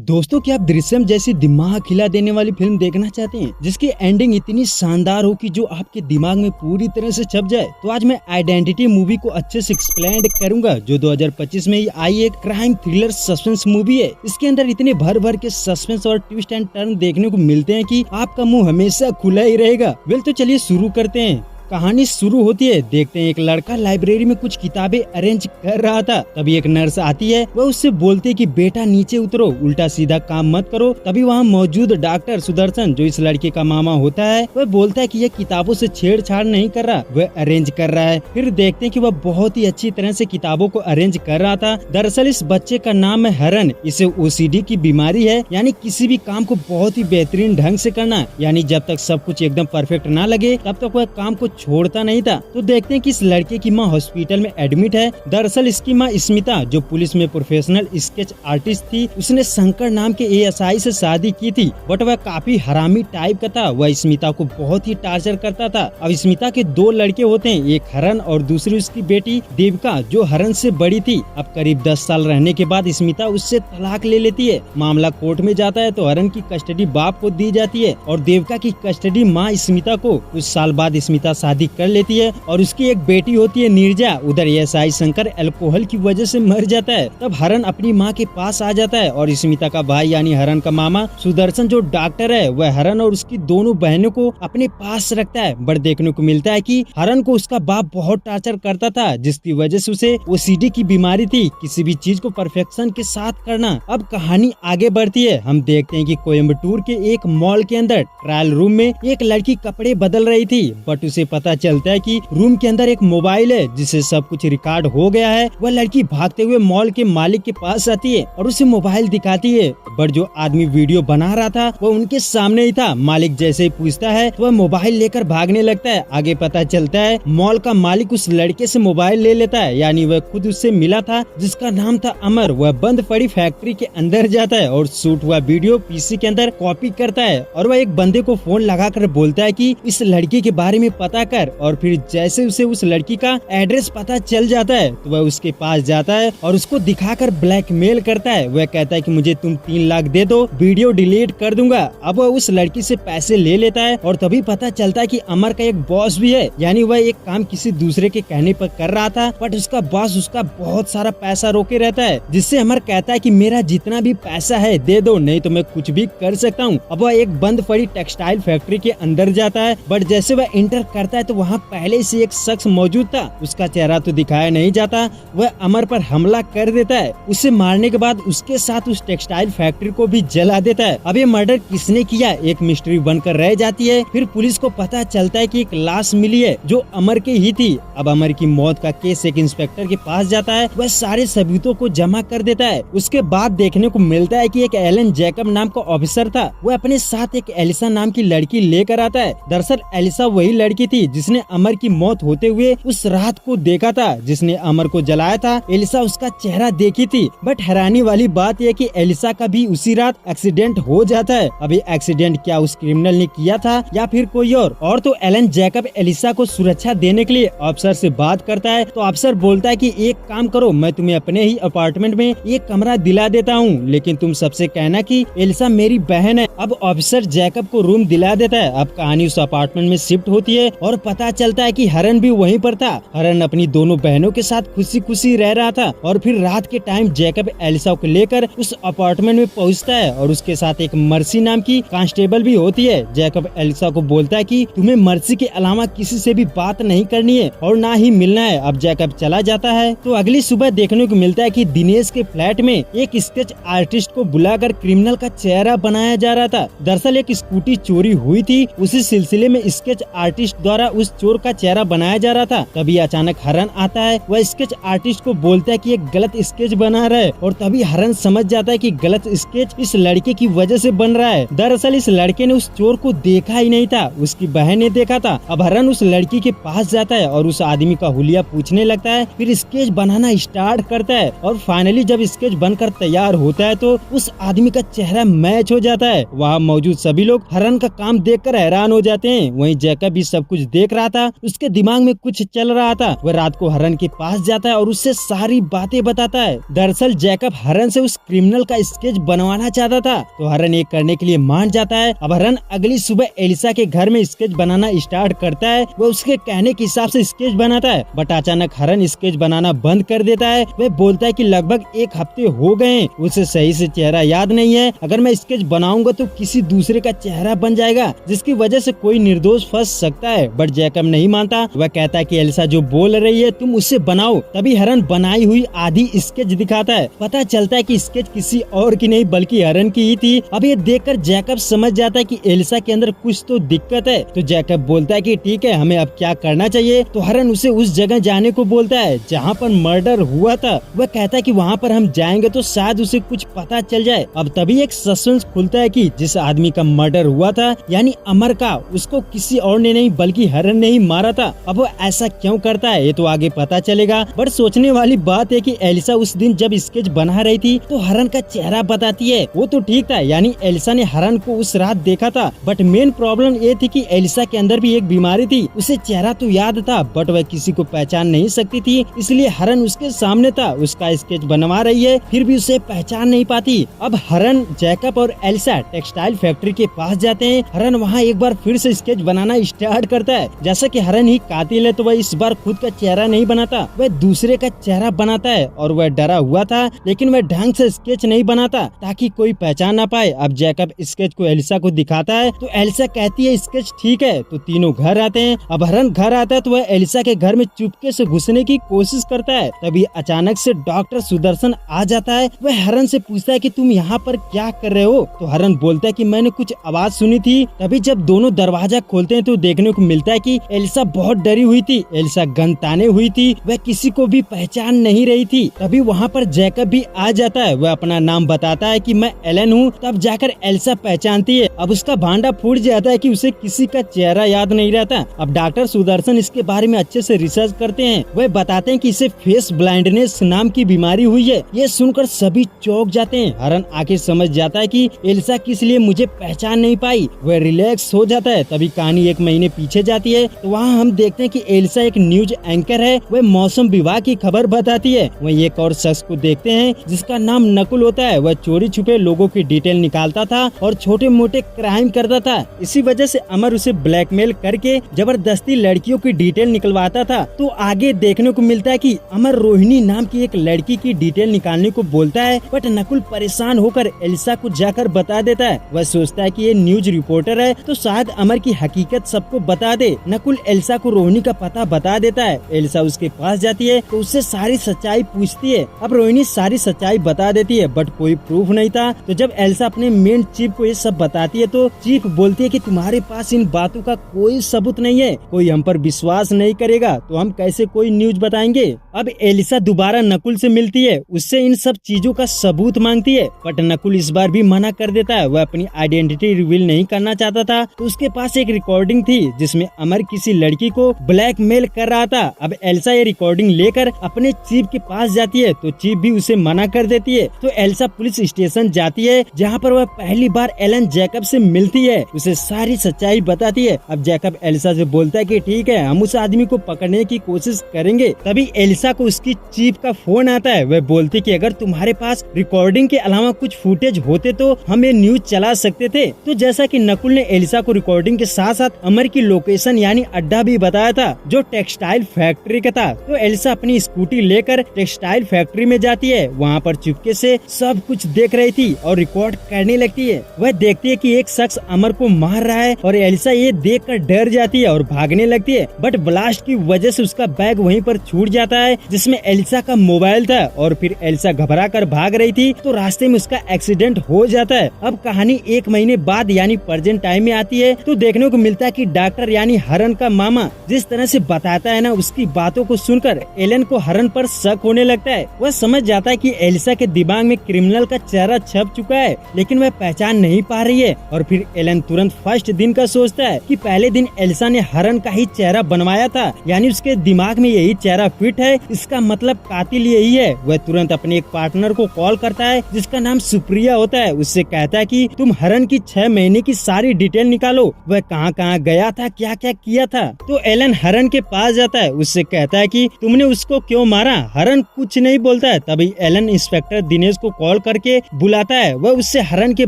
दोस्तों, क्या आप दृश्यम जैसी दिमाग हिला देने वाली फिल्म देखना चाहते हैं जिसकी एंडिंग इतनी शानदार हो कि जो आपके दिमाग में पूरी तरह से छप जाए? तो आज मैं आइडेंटिटी मूवी को अच्छे से एक्सप्लेन करूंगा, जो 2025 में ही आई एक क्राइम थ्रिलर सस्पेंस मूवी है। इसके अंदर इतने भर भर के सस्पेंस और ट्विस्ट एंड टर्न देखने को मिलते हैं कि आपका मुंह हमेशा खुला ही रहेगा। वेल, तो चलिए शुरू करते हैं। कहानी शुरू होती है, देखते हैं एक लड़का लाइब्रेरी में कुछ किताबें अरेंज कर रहा था। तभी एक नर्स आती है, वह उससे बोलती है कि बेटा नीचे उतरो, उल्टा सीधा काम मत करो। तभी वहाँ मौजूद डॉक्टर सुदर्शन, जो इस लड़के का मामा होता है, वह बोलता है कि यह किताबों से छेड़छाड़ नहीं कर रहा, वह अरेंज कर रहा है। फिर देखते हैं कि वह बहुत ही अच्छी तरह से किताबों को अरेंज कर रहा था। दरअसल इस बच्चे का नाम है हरन। इसे ओसीडी की बीमारी है, यानी किसी भी काम को बहुत ही बेहतरीन ढंग से करना, यानी जब तक सब कुछ एकदम परफेक्ट ना लगे तब तक वह काम को छोड़ता नहीं था। तो देखते हैं कि इस लड़के की माँ हॉस्पिटल में एडमिट है। दरअसल इसकी माँ स्मिता, जो पुलिस में प्रोफेशनल स्केच आर्टिस्ट थी, उसने शंकर नाम के एएसआई से शादी की थी, बट वह काफी हरामी टाइप का था। वह स्मिता को बहुत ही टार्चर करता था। अब स्मिता के दो लड़के होते हैं, एक हरन और दूसरी उसकी बेटी देविका, जो हरन से बड़ी थी। अब करीब 10 साल रहने के बाद स्मिता उससे तलाक ले लेती है। मामला कोर्ट में जाता है तो हरन की कस्टडी बाप को दी जाती है और देविका की कस्टडी माँ स्मिता को। कुछ साल बाद स्मिता शादी कर लेती है और उसकी एक बेटी होती है नीरजा। उधर एएसआई शंकर अल्कोहल की वजह से मर जाता है। तब हरन अपनी माँ के पास आ जाता है और स्मिता का भाई यानी हरन का मामा सुदर्शन, जो डॉक्टर है, वह हरन और उसकी दोनों बहनों को अपने पास रखता है। बट देखने को मिलता है कि हरन को उसका बाप बहुत टॉर्चर करता था, जिसकी वजह से उसे ओसीडी की बीमारी थी, किसी भी चीज को परफेक्शन के साथ करना। अब कहानी आगे बढ़ती है। हम देखते हैं कि कोयम्बटूर के एक मॉल के अंदर ट्रायल रूम में एक लड़की कपड़े बदल रही थी, बट उसे पता चलता है कि रूम के अंदर एक मोबाइल है जिससे सब कुछ रिकॉर्ड हो गया है। वह लड़की भागते हुए मॉल के मालिक के पास आती है और उसे मोबाइल दिखाती है, बट जो आदमी वीडियो बना रहा था वह उनके सामने ही था। मालिक जैसे ही पूछता है तो वह मोबाइल लेकर भागने लगता है। आगे पता चलता है मॉल का मालिक उस लड़के से मोबाइल ले लेता है, यानी वह खुद उससे मिला था, जिसका नाम था अमर। वह बंद पड़ी फैक्ट्री के अंदर जाता है और शूट हुआ वीडियो पीसी के अंदर कॉपी करता है और वह एक बंदे को फोन लगाकर बोलता है कि इस लड़की के बारे में पता कर। और फिर जैसे उसे उस लड़की का एड्रेस पता चल जाता है तो वह उसके पास जाता है और उसको दिखाकर ब्लैकमेल करता है। वह कहता है कि मुझे तुम 3 लाख दे दो, वीडियो डिलीट कर दूंगा। अब वह उस लड़की से पैसे ले लेता है और तभी पता चलता है कि अमर का एक बॉस भी है, यानी वह एक काम किसी दूसरे के कहने पर कर रहा था, बट उसका बॉस उसका बहुत सारा पैसा रोके रहता है, जिससे अमर कहता है कि मेरा जितना भी पैसा है दे दो, नहीं तो मैं कुछ भी कर सकता हूँ। अब वह एक बंद पड़ी टेक्सटाइल फैक्ट्री के अंदर जाता है, बट जैसे वह इंटर करता है तो वहाँ पहले से एक शख्स मौजूद था। उसका चेहरा तो दिखाया नहीं जाता। वह अमर पर हमला कर देता है। उसे मारने के बाद उसके साथ उस टेक्सटाइल फैक्ट्री को भी जला देता है। अब ये मर्डर किसने किया, एक मिस्ट्री बनकर रह जाती है। फिर पुलिस को पता चलता है कि एक लाश मिली है जो अमर की ही थी। अब अमर की मौत का केस एक इंस्पेक्टर के पास जाता है। वह सारे सबूतों को जमा कर देता है। उसके बाद देखने को मिलता है कि एक एलन जैकब नाम का ऑफिसर था। वह अपने साथ एक एलिसा नाम की लड़की लेकर आता है। दरअसल एलिसा वही लड़की थी जिसने अमर की मौत होते हुए उस रात को देखा था, जिसने अमर को जलाया था। एलिसा उसका चेहरा देखी थी, बट हैरानी वाली बात यह कि एलिसा का भी उसी रात एक्सीडेंट हो जाता है। अभी एक्सीडेंट क्या उस क्रिमिनल ने किया था या फिर कोई और तो एलन जैकब एलिसा को सुरक्षा देने के लिए अफसर से बात करता है। तो अफसर बोलता है कि एक काम करो, मैं तुम्हें अपने ही अपार्टमेंट में एक कमरा दिला देता हूँ, लेकिन तुम सबसे कहना कि एलिसा मेरी बहन है। अब ऑफिसर जैकब को रूम दिला देता है। अब कहानी उस अपार्टमेंट में शिफ्ट होती है और पता चलता है कि हरन भी वहीं पर था। हरन अपनी दोनों बहनों के साथ खुशी खुशी रह रहा था और फिर रात के टाइम जैकब एलिसा को लेकर उस अपार्टमेंट में पहुंचता है और उसके साथ एक मर्सी नाम की कांस्टेबल भी होती है। जैकब एलिसा को बोलता है कि तुम्हें मर्सी के अलावा किसी से भी बात नहीं करनी है और ना ही मिलना है। अब जैकब चला जाता है। तो अगली सुबह देखने को मिलता है कि दिनेश के फ्लैट में एक स्केच आर्टिस्ट को बुलाकर क्रिमिनल का चेहरा बनाया जा रहा था। दरअसल एक स्कूटी चोरी हुई थी, उसी सिलसिले में स्केच आर्टिस्ट द्वारा उस चोर का चेहरा बनाया जा रहा था। तभी अचानक हरन आता है। वह स्केच आर्टिस्ट को बोलता है कि एक गलत स्केच बना रहा है और तभी हरन समझ जाता है कि गलत स्केच इस लड़के की वजह से बन रहा है। दरअसल इस लड़के ने उस चोर को देखा ही नहीं था, उसकी बहन ने देखा था। अब हरन उस लड़की के पास जाता है और उस आदमी का हुलिया पूछने लगता है, फिर स्केच बनाना स्टार्ट करता है और फाइनली जब स्केच बनकर तैयार होता है तो उस आदमी का चेहरा मैच हो जाता है। वहाँ मौजूद सभी लोग हरन का काम देखकर हैरान हो जाते हैं। वहीं जैकब भी सब कुछ देख रहा था उसके दिमाग में कुछ चल रहा था। वह रात को हरन के पास जाता है और उससे सारी बातें बताता है। दरअसल जैकब हरन से उस क्रिमिनल का स्केच बनवाना चाहता था, तो हरन ये करने के लिए मान जाता है। अब हरन अगली सुबह एलिसा के घर में स्केच बनाना स्टार्ट करता है। वह उसके कहने के हिसाब से स्केच बनाता है, बट अचानक हरन स्केच बनाना बंद कर देता है। वह बोलता है कि लगभग 1 हफ्ते हो गए, उसे सही से चेहरा याद नहीं है। अगर मैं स्केच बनाऊंगा तो किसी दूसरे का चेहरा बन जाएगा, जिसकी वजह से कोई निर्दोष फंस सकता है। बट जैकब नहीं मानता। वह कहता है कि एलिसा जो बोल रही है तुम उससे बनाओ। तभी हरन बनाई हुई आधी स्केच दिखाता है। पता चलता है कि स्केच किसी और की नहीं बल्कि हरन की ही थी। अब ये देखकर जैकब समझ जाता है कि एलिसा के अंदर कुछ तो दिक्कत है। तो जैकब बोलता है कि ठीक है, हमें अब क्या करना चाहिए। तो हरन उसे उस जगह जाने को बोलता है जहाँ पर मर्डर हुआ था। वह कहता है कि वहाँ पर हम जाएंगे तो शायद उसे कुछ पता चल जाए। अब तभी एक सस्पेंस खुलता है कि जिस आदमी का मर्डर हुआ था यानी अमर का, उसको किसी और ने नहीं बल्कि हरन ने ही मारा था। अब वो ऐसा क्यों करता है ये तो आगे पता चलेगा। बट सोचने वाली बात है कि एलिसा उस दिन जब स्केच बना रही थी तो हरन का चेहरा बताती है। वो तो ठीक था, यानी एलिसा ने हरन को उस रात देखा था। बट मेन प्रॉब्लम ये थी कि एलिसा के अंदर भी एक बीमारी थी। उसे चेहरा तो याद था बट वह किसी को पहचान नहीं सकती थी, इसलिए हरन उसके सामने था, उसका स्केच बनवा रही है, फिर भी उसे पहचान नहीं पाती। अब हरन, जैकब और एलिसा टेक्सटाइल फैक्ट्री के पास जाते हैं। हरन वहाँ एक बार फिर से स्केच बनाना स्टार्ट करता है। जैसा कि हरन ही कातिल है तो वह इस बार खुद का चेहरा नहीं बनाता, वह दूसरे का चेहरा बनाता है। और वह डरा हुआ था लेकिन वह ढंग से स्केच नहीं बनाता ताकि कोई पहचान ना पाए। अब जैकब स्केच को एलिसा को दिखाता है तो एलिसा कहती है स्केच ठीक है। तो तीनों घर आते हैं। अब हरन घर आता है तो वह एलिसा के घर में चुपके से घुसने की कोशिश करता है। तभी अचानक से डॉक्टर सुदर्शन आ जाता है। वह हरन से पूछता है कि तुम यहाँ पर क्या कर रहे हो। तो हरन बोलता है कि मैंने कुछ आवाज सुनी थी। तभी जब दोनों दरवाजा खोलते हैं तो देखने को मिलता है कि एलिसा बहुत डरी हुई थी। एलिसा गन ताने हुई थी, वह किसी को भी पहचान नहीं रही थी। तभी वहाँ पर जैकब भी आ जाता है। वह अपना नाम बताता है कि मैं एलन हूँ। तब जाकर एलिसा पहचानती है। अब उसका भांडा फूट जाता है कि उसे किसी का चेहरा याद नहीं रहता। अब डॉक्टर सुदर्शन इसके बारे में अच्छे से रिसर्च करते हैं। वह बताते हैं कि इसे फेस ब्लाइंडनेस नाम की बीमारी हुई है। ये सुनकर सभी चौंक जाते हैं। हरन आखिर समझ जाता है कि एलिसा किस लिए मुझे पहचान नहीं पाई। वह रिलैक्स हो जाता है। तभी कहानी 1 महीने पीछे जाती है तो वहाँ हम देखते हैं कि एलिसा एक न्यूज एंकर है। वह मौसम विभाग की खबर बताती है। वहीं एक और शख्स को देखते हैं जिसका नाम नकुल होता है। वह चोरी छुपे लोगों की डिटेल निकालता था और छोटे मोटे क्राइम करता था। इसी वजह से अमर उसे ब्लैकमेल करके जबरदस्ती लड़कियों की डिटेल निकलवाता था। तो आगे देखने को मिलता है कि अमर रोहिणी नाम की एक लड़की की डिटेल निकालने को बोलता है। बट नकुल परेशान होकर एलिसा को जाकर बता देता है। वह सोचता है कि ये न्यूज रिपोर्टर है तो शायद अमर की हकीकत सबको बता दे। नकुल एलिसा को रोहिणी का पता बता देता है। एलिसा उसके पास जाती है तो उससे सारी सच्चाई पूछती है। अब रोहिणी सारी सच्चाई बता देती है बट कोई प्रूफ नहीं था। तो जब एलिसा अपने मेन चीफ को ये सब बताती है तो चीफ बोलती है कि तुम्हारे पास इन बातों का कोई सबूत नहीं है, कोई हम पर विश्वास नहीं करेगा तो हम कैसे कोई न्यूज बताएंगे। अब एलिसा दोबारा नकुल से मिलती है, उससे इन सब चीजों का सबूत मांगती है बट नकुल इस बार भी मना कर देता है। वह अपनी आइडेंटिटी रिवील नहीं करना चाहता था। तो उसके पास एक रिकॉर्डिंग थी जिसमें अमर किसी लड़की को ब्लैकमेल कर रहा था। अब एलिसा ये रिकॉर्डिंग लेकर अपने चीफ के पास जाती है तो चीफ भी उसे मना कर देती है। तो एलिसा पुलिस स्टेशन जाती है जहाँ पर वह पहली बार एलन जैकब से मिलती है, उसे सारी सच्चाई बताती है। अब जैकब एलिसा से बोलता है कि ठीक है, हम उस आदमी को पकड़ने की कोशिश करेंगे। तभी एलिसा को उसकी चीफ का फोन आता है। वह बोलती कि अगर तुम्हारे पास रिकॉर्डिंग के अलावा कुछ फुटेज होते तो हम ये न्यूज चला सकते थे। तो जैसा कि नकुल ने एलिसा को रिकॉर्डिंग के साथ साथ अमर की लोकेशन यानी अड्डा भी बताया था जो टेक्सटाइल फैक्ट्री का था। तो एलिसा अपनी स्कूटी लेकर टेक्सटाइल फैक्ट्री में जाती है। वहाँ पर चुपके से सब कुछ देख रही थी और रिकॉर्ड करने लगती है। वह देखती है कि एक शख्स अमर को मार रहा है और एलिसा ये देखकर डर जाती है और भागने लगती है। बट ब्लास्ट की वजह से उसका बैग वहीं पर छूट जाता है जिसमें एलिसा का मोबाइल था। और फिर एलिसा घबरा कर भाग रही थी तो रास्ते में उसका एक्सीडेंट हो जाता है। अब कहानी 1 महीने बाद यानी प्रेजेंट टाइम में आती है तो देखने को मिलता है कि डॉक्टर यानी हरन का मामा जिस तरह से बताता है ना, उसकी बातों को सुनकर एलन को हरन पर शक होने लगता है। वह समझ जाता है कि एलिसा के दिमाग में क्रिमिनल का चेहरा छप चुका है लेकिन वह पहचान नहीं पा रही है। और फिर एलन तुरंत फर्स्ट दिन का सोचता है कि पहले दिन एलिसा ने हरन का ही चेहरा बनवाया था, यानी उसके दिमाग में यही चेहरा फिट है, इसका मतलब कातिल यही है। वह तुरंत अपने एक पार्टनर को कॉल करता है जिसका नाम सुप्रिया होता है। उससे कहता है कि तुम हरन की 6 महीने की सारी डिटेल निकालो, वह कहाँ कहाँ गया था, क्या क्या किया था। तो एलन हरन के पास जाता है, उससे कहता है कि तुमने उसको क्यों मारा। हरन कुछ नहीं बोलता है। तभी एलन इंस्पेक्टर दिनेश को कॉल करके बुलाता है। वह उससे हरन के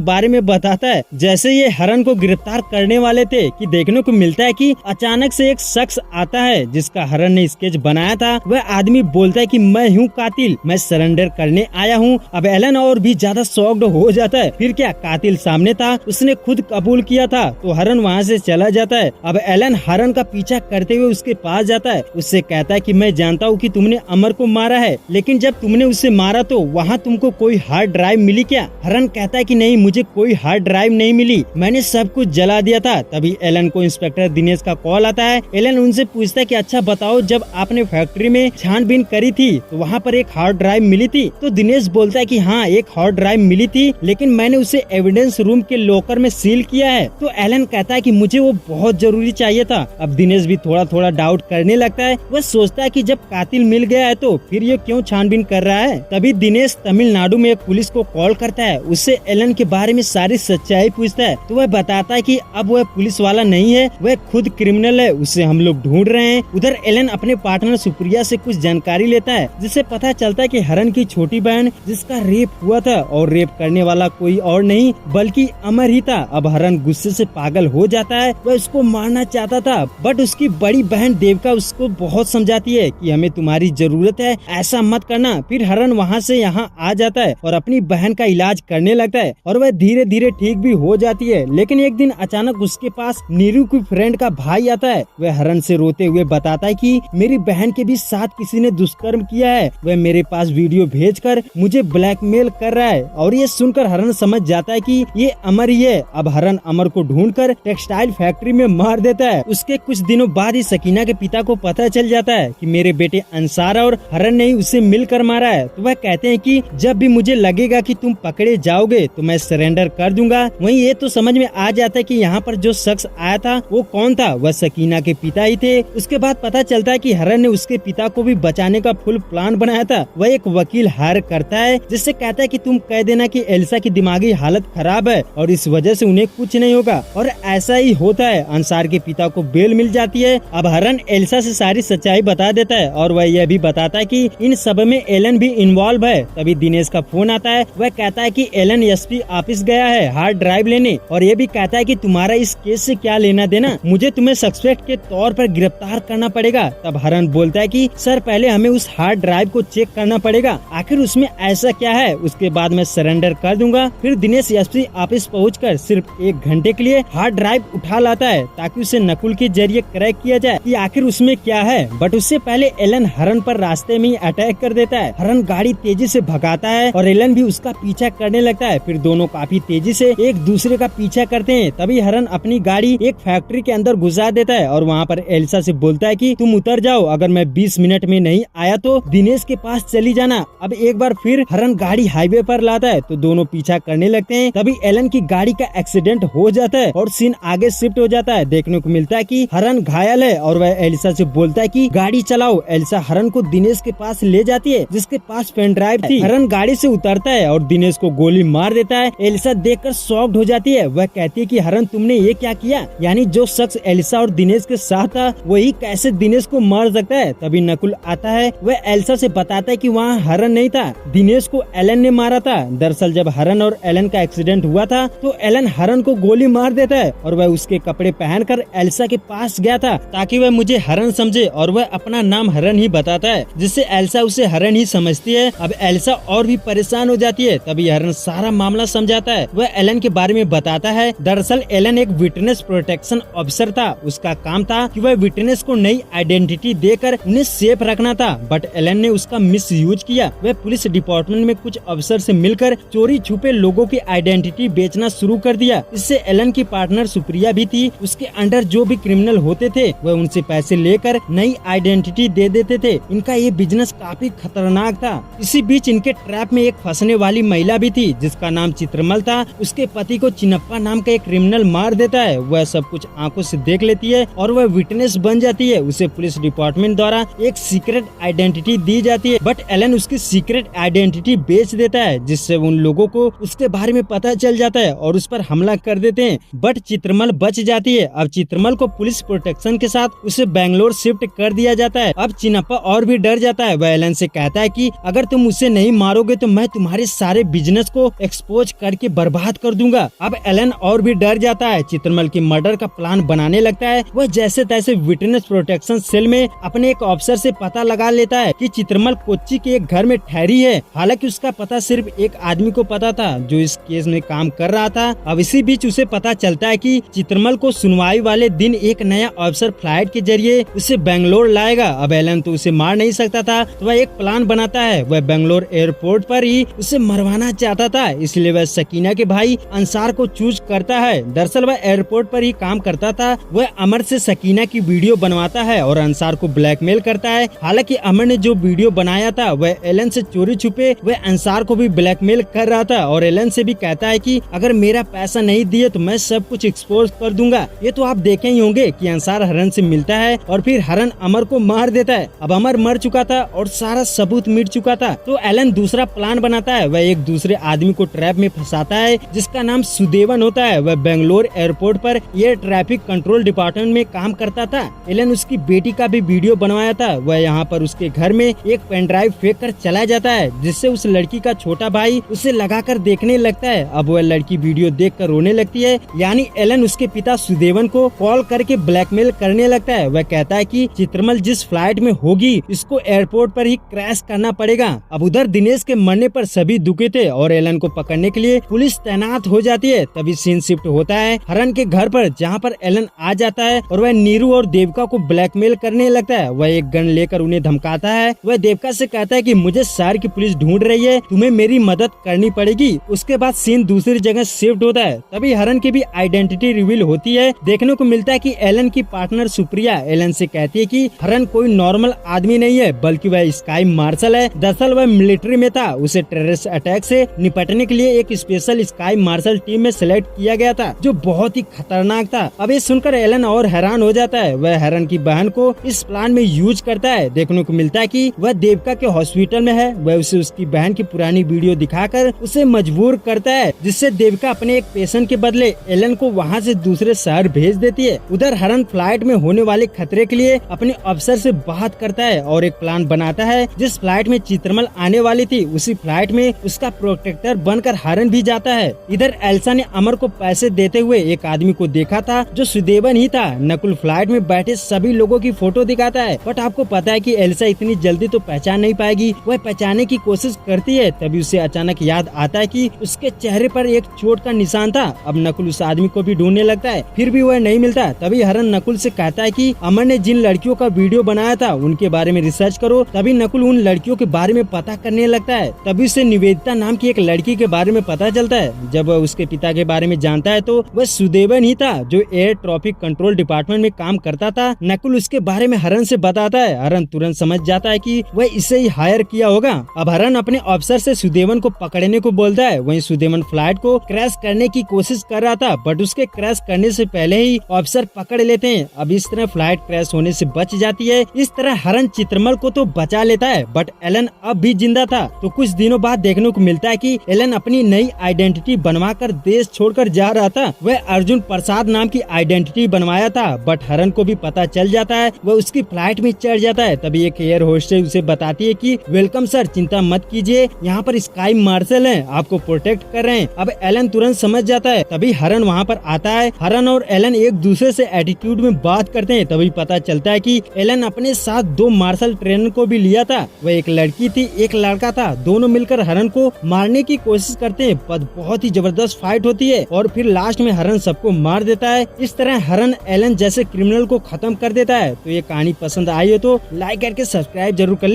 बारे में बताता है। जैसे ये हरन को गिरफ्तार करने वाले थे कि देखने को मिलता है कि अचानक से एक शख्स आता है जिसका हरन ने स्केच बनाया था। वह आदमी बोलता है कि मैं हूँ कातिल, मैं सरेंडर करने आया हूँ। अब एलन और भी ज्यादा शॉक्ड हो जाता है। फिर क्या, कातिल सामने था, उसने खुद कबूल किया था। तो हरन वहाँ से चला जाता है। अब एलन हरन का पीछा करते हुए उसके पास जाता है, उससे कहता है कि मैं जानता हूँ कि तुमने अमर को मारा है, लेकिन जब तुमने उसे मारा तो वहाँ तुमको कोई हार्ड ड्राइव मिली क्या। हरन कहता है कि नहीं, मुझे कोई हार्ड ड्राइव नहीं मिली, मैंने सब कुछ जला दिया था। तभी एलन को इंस्पेक्टर दिनेश का कॉल आता है। एलन उनसे पूछता है कि अच्छा बताओ, जब आपने फैक्ट्री में छानबीन करी थी तो वहाँ पर एक हार्ड ड्राइव मिली थी। तो दिनेश बोलता है कि हाँ, एक हार्ड ड्राइव मिली थी, लेकिन मैंने उसे एविडेंस रूम के लॉकर में सील किया है। तो एलन कहता है कि मुझे वो बहुत जरूरी चाहिए था। अब दिनेश भी थोड़ा थोड़ा डाउट करने लगता है। वह सोचता है कि जब कातिल मिल गया है तो फिर ये क्यों छानबीन कर रहा है। तभी दिनेश तमिलनाडु में एक पुलिस को कॉल करता है, उससे एलन के बारे में सारी सच्चाई पूछता है। तो वह बताता है कि अब वह पुलिस वाला नहीं है, वह खुद क्रिमिनल है, उसे हम लोग ढूंढ रहे हैं। उधर एलन अपने पार्टनर सुप्रिया से कुछ जानकारी लेता है, जिससे पता चलता है कि हरन की छोटी बहन जिसका रेप हुआ था और रेप करने वाला कोई और नहीं बल्कि अमर ही था। अब हरन गुस्से से पागल हो जाता है, वह उसको मारना चाहता था, बट उसकी बड़ी बहन देविका उसको बहुत समझाती है कि हमें तुम्हारी जरूरत है, ऐसा मत करना। फिर हरन वहाँ से यहाँ आ जाता है और अपनी बहन का इलाज करने लगता है और वह धीरे धीरे ठीक भी हो जाती है। लेकिन एक दिन अचानक उसके पास नीरू की फ्रेंड का भाई आता है। वह हरन से रोते हुए बताता है कि मेरी बहन के भी साथ किसी ने दुष्कर्म किया है, वह मेरे पास वीडियो भेजकर मुझे ब्लैकमेल कर रहा है। और ये सुनकर हरन समझ जाता है कि ये अमर ही है। अब हरन अमर को ढूंढकर टेक्सटाइल फैक्ट्री में मार देता है। उसके कुछ दिनों बाद ही सकीना के पिता को पता चल जाता है कि मेरे बेटे अंसार और हरन ने ही उसे मिलकर मारा है। तो वह कहते हैं कि जब भी मुझे लगेगा कि तुम पकड़े जाओगे तो मैं सरेंडर कर दूंगा। वहीं ये तो समझ में आ जाता है कि यहाँ पर जो शख्स आया था वो कौन था, वह सकीना के पिता ही थे। उसके बाद पता चलता है कि हरन ने उसके पिता को भी बचाने का फुल प्लान बनाया था। वह एक वकील हायर करता है जिससे कहता है कि तुम कह देना कि एल्सा की दिमागी हालत खराब है और इस वजह से उन्हें कुछ नहीं होगा। और ऐसा ही होता है। अंसार के पिता को बेल मिल जाती है। अब हरन एल्सा से सारी सच्चाई बता देता है और वह यह भी बताता है कि इन सब में एलन भी इन्वॉल्व है। तभी दिनेश का फोन आता है। वह कहता है कि एलन एसपी ऑफिस गया है हार्ड ड्राइव लेने और ये भी कहता है कि तुम्हारा इस केस से क्या लेना देना, मुझे तुम्हें सस्पेक्ट के तौर पर गिरफ्तार करना पड़ेगा। तब हरन बोलता है कि सर पहले हमें उस हार्ड ड्राइव को चेक करना पड़ेगा, आखिर उसमें ऐसा क्या है, उसके बाद मैं सरेंडर कर दूंगा। फिर दिनेश एसपी ऑफिस पहुंचकर सिर्फ 1 घंटे के लिए हार्ड ड्राइव उठा लाता है ताकि उसे नकुल के जरिए क्रैक किया जाए कि आखिर उसमें क्या है। बट उससे पहले एलन हरन पर रास्ते में ही अटैक कर देता है। हरन गाड़ी तेजी से भगाता है और एलन भी उसका पीछा करने लगता है। फिर दोनों काफी तेजी से एक दूसरे का पीछा करते हैं। तभी हरन अपनी गाड़ी एक फैक्ट्री के अंदर घुसा देता है और वहाँ पर एल्सा से बोलता है कि तुम उतर जाओ, अगर मैं 20 मिनट में नहीं आया तो दिनेश के पास चली जाना। अब एक बार फिर हरन गाड़ी हाईवे पर लाता है तो दोनों पीछा करने लगते हैं। तभी एलन की गाड़ी का एक्सीडेंट हो जाता है और सीन आगे शिफ्ट हो जाता है। देखने को मिलता है कि हरन घायल है और वह एल्सा से बोलता है कि गाड़ी चलाओ। एल्सा हरन को दिनेश के पास ले जाती है जिसके पास पेन ड्राइव थी। हरन गाड़ी से उतरता है और दिनेश को गोली मार देता है। एल्सा देखकर शॉक्ड हो जाती है। वह कहती है कि हरन तुमने ये क्या किया, यानी जो शख्स एल्सा और दिनेश के साथ था वही कैसे दिनेश को मार सकता है। तभी नकुल आता है। वह एल्सा से बताता है कि वहाँ हरन नहीं था, दिनेश को एलन ने मारा था। दरअसल जब हरन और एलन का एक्सीडेंट हुआ था तो एलन हरन को गोली मार देता है और वह उसके कपड़े पहनकर एल्सा के पास गया था ताकि वह मुझे हरन समझे और वह अपना नाम हरन ही बताता है, जिससे एल्सा उसे हरन ही समझती है। अब एल्सा और भी परेशान हो जाती है। तभी हरन सारा मामला समझाता है। वह एलन के बारे में बताता है। दरअसल एलन एक विटनेस प्रोटेक्शन ऑफिसर था। उसका काम था कि वह विटनेस को नई आइडेंटिटी देकर उन्हें सेफ रखना था, बट एलन ने उसका मिस यूज किया। वह पुलिस डिपार्टमेंट में कुछ अफसर से मिलकर चोरी छुपे लोगों की आइडेंटिटी बेचना शुरू कर दिया। इससे एलन की पार्टनर सुप्रिया भी थी। उसके अंडर जो भी क्रिमिनल होते थे वह उनसे पैसे लेकर नई आइडेंटिटी दे देते थे। इनका ये बिजनेस काफी खतरनाक था। इसी बीच इनके ट्रैप में एक फंसने वाली महिला भी थी जिसका नाम चित्रमल था। उसके पति को चिनप्पा नाम का एक क्रिमिनल मार देता है। वह सब कुछ आंखों से देख लेती है और वह विटनेस बन जाती है। उसे पुलिस डिपार्टमेंट द्वारा एक सीक्रेट आइडेंटिटी दी जाती है, बट एलन उसकी सीक्रेट आइडेंटिटी बेच देता है, जिससे उन लोगों को उसके बारे में पता चल जाता है और उस पर हमला कर देते हैं। बट चित्रमल बच जाती है। अब चित्र चित्रमल को पुलिस प्रोटेक्शन के साथ उसे बेंगलोर शिफ्ट कर दिया जाता है। अब चिन्नप्पा और भी डर जाता है। वह एलन से कहता है कि अगर तुम उसे नहीं मारोगे तो मैं तुम्हारे सारे बिजनेस को एक्सपोज करके बर्बाद कर दूंगा। अब एलन और भी डर जाता है। चित्रमल की मर्डर का प्लान बनाने लगता है। वह जैसे तैसे विटनेस प्रोटेक्शन सेल में अपने एक ऑफिसर से पता लगा लेता है कि चित्रमल कोच्चि के एक घर में ठहरी है। हालांकि उसका पता सिर्फ एक आदमी को पता था जो इस केस में काम कर रहा था। अब इसी बीच उसे पता चलता है कि चित्रमल को सुनवाई वाले दिन एक नया ऑफिसर फ्लाइट के जरिए उसे बेंगलोर लाएगा। अब एलन तो उसे मार नहीं सकता था, तो वह एक प्लान बनाता है। वह बेंगलोर एयरपोर्ट पर ही उसे मरवाना चाहता था, इसलिए वह सकीना के भाई अंसार को चूज करता है। दरअसल वह एयरपोर्ट पर ही काम करता था। वह अमर से सकीना की वीडियो बनवाता है और अंसार को ब्लैकमेल करता है। हालांकि अमर ने जो वीडियो बनाया था वह एलन से चोरी छुपे वह अंसार को भी ब्लैकमेल कर रहा था और एलन से भी कहता है कि अगर मेरा पैसा नहीं दिए तो मैं सब कुछ एक्सपोज कर दूंगा। ये तो आप देखे ही होंगे कि अंसार हरन से मिलता है और फिर हरन अमर को मार देता है। अब अमर मर चुका था और सारा सबूत मिट चुका था, तो एलन दूसरा प्लान बनाता है। वह एक दूसरे आदमी को ट्रैप में फंसाता है जिसका नाम सुदेवन होता है। वह बेंगलोर एयरपोर्ट पर एयर ट्रैफिक कंट्रोल डिपार्टमेंट में काम करता था। एलन उसकी बेटी का भी वीडियो बनवाया था। वह यहाँ पर उसके घर में एक पेन ड्राइव फेंक कर चला जाता है, जिससे उस लड़की का छोटा भाई उसे लगाकर देखने लगता है। अब वह लड़की वीडियो देखकर रोने लगती है, यानी एलन उसके पिता सुदेवन को कॉल करके ब्लैकमेल करने लगता है। वह कहता है कि चित्रमल जिस फ्लाइट में होगी इसको एयरपोर्ट पर ही क्रैश करना पड़ेगा। अब उधर दिनेश के मरने पर सभी दुखी थे और एलन को पकड़ने के लिए पुलिस तैनात हो जाती है। तभी सीन शिफ्ट होता है हरन के घर पर, जहाँ पर एलन आ जाता है और वह नीरू और देविका को ब्लैकमेल करने लगता है। वह एक गन लेकर उन्हें धमकाता है। वह देविका से कहता है कि मुझे शहर की पुलिस ढूंढ रही है, तुम्हें मेरी मदद करनी पड़ेगी। उसके बाद सीन दूसरी जगह शिफ्ट होता है। तभी हरन की भी आइडेंटिटी रिवील होती है। देखने को मिलता है कि एलन की पार्टनर सुप्रिया एलन से कहती है कि हरन कोई नॉर्मल आदमी नहीं है, बल्कि वह स्काई मार्शल है। दरअसल वह मिलिट्री में था। उसे टेररिस्ट अटैक से निपटने के लिए एक स्पेशल स्काई मार्शल टीम में सिलेक्ट किया गया था, जो बहुत ही खतरनाक था। अब ये सुनकर एलन और हैरान हो जाता है। वह हरन की बहन को इस प्लान में यूज करता है। देखने को मिलता है कि वह देविका के हॉस्पिटल में है। वह उसे उसकी बहन की पुरानी वीडियो दिखाकर उसे मजबूर करता है, जिससे देविका अपने एक पेशेंट के बदले एलन को वहाँ से दूसरे शहर भेज देती है। उधर हरन फ्लाइट में होने वाले खतरे के लिए अपने अफसर से बात करता है और एक प्लान बनाता है। जिस फ्लाइट में चित्रमल आने वाली थी उसी फ्लाइट में उसका प्रोटेक्टर बनकर हरन भी जाता है। इधर एल्सा ने अमर को पैसे देते हुए एक आदमी को देखा था जो सुदेवन ही था। नकुल फ्लाइट में बैठे सभी लोगों की फोटो दिखाता है, बट आपको पता है कि एल्सा इतनी जल्दी तो पहचान नहीं पाएगी। वह पहचानने की कोशिश करती है, तभी उसे अचानक याद आता है कि उसके चेहरे पर एक चोट का निशान था। अब नकुल उस आदमी को भी ढूंढने लगता है, फिर भी वह नहीं मिलता। तभी हरन नकुल से कहता है कि अमर ने जिन लड़कियों का वीडियो बनाया था उनके बारे में रिसर्च करो। तभी नकुल उन लड़कियों के बारे में पता करने लगता है। तभी उसे निवेदिता नाम की एक लड़की के बारे में पता चलता है। जब वह उसके पिता के बारे में जानता है तो वह सुदेवन ही था जो एयर ट्रैफिक कंट्रोल डिपार्टमेंट में काम करता था। नकुल उसके बारे में हरन से बताता है। हरन तुरंत समझ जाता है कि वह इसे ही हायर किया होगा। अब हरन अपने ऑफिसर से सुदेवन को पकड़ने को बोलता है। वहीं सुदेवन फ्लाइट को क्रैश करने की कोशिश कर रहा था, बट उसके क्रैश करने से पहले ही ऑफिसर पकड़ लेते हैं। अब इस तरह फ्लाइट क्रैश होने से बच जाती है। इस तरह हरन चित्रमल को तो बचा लेता है, बट एलन अब भी जिंदा था। तो कुछ दिनों बाद देखने को मिलता है कि एलन अपनी नई आइडेंटिटी बनवाकर देश छोड़कर जा रहा था। वह अर्जुन प्रसाद नाम की आइडेंटिटी बनवाया था, बट हरन को भी पता चल जाता है। वह उसकी फ्लाइट में चढ़ जाता है। तभी एक एयर होस्टेस उसे बताती है कि वेलकम सर, चिंता मत कीजिए, यहाँ पर स्काई मार्शल हैं, आपको प्रोटेक्ट कर रहे हैं। अब एलन तुरंत समझ जाता है। तभी हरन वहाँ पर आता है। हरन और एलन एक दूसरे से एटीट्यूड में बात करते हैं। तभी पता चलता है कि एलन अपने साथ 2 मार्शल ट्रेनर को भी लिया था। वह एक लड़की थी, एक लड़का था। दोनों मिलकर हरन को मारने की कोशिश करते हैं, पर बहुत ही जबरदस्त फाइट होती है और फिर लास्ट में हरन सबको मार देता है। इस तरह हरन एलन जैसे क्रिमिनल को खत्म कर देता है। तो ये कहानी पसंद आई हो तो लाइक करके सब्सक्राइब जरूर कर ले।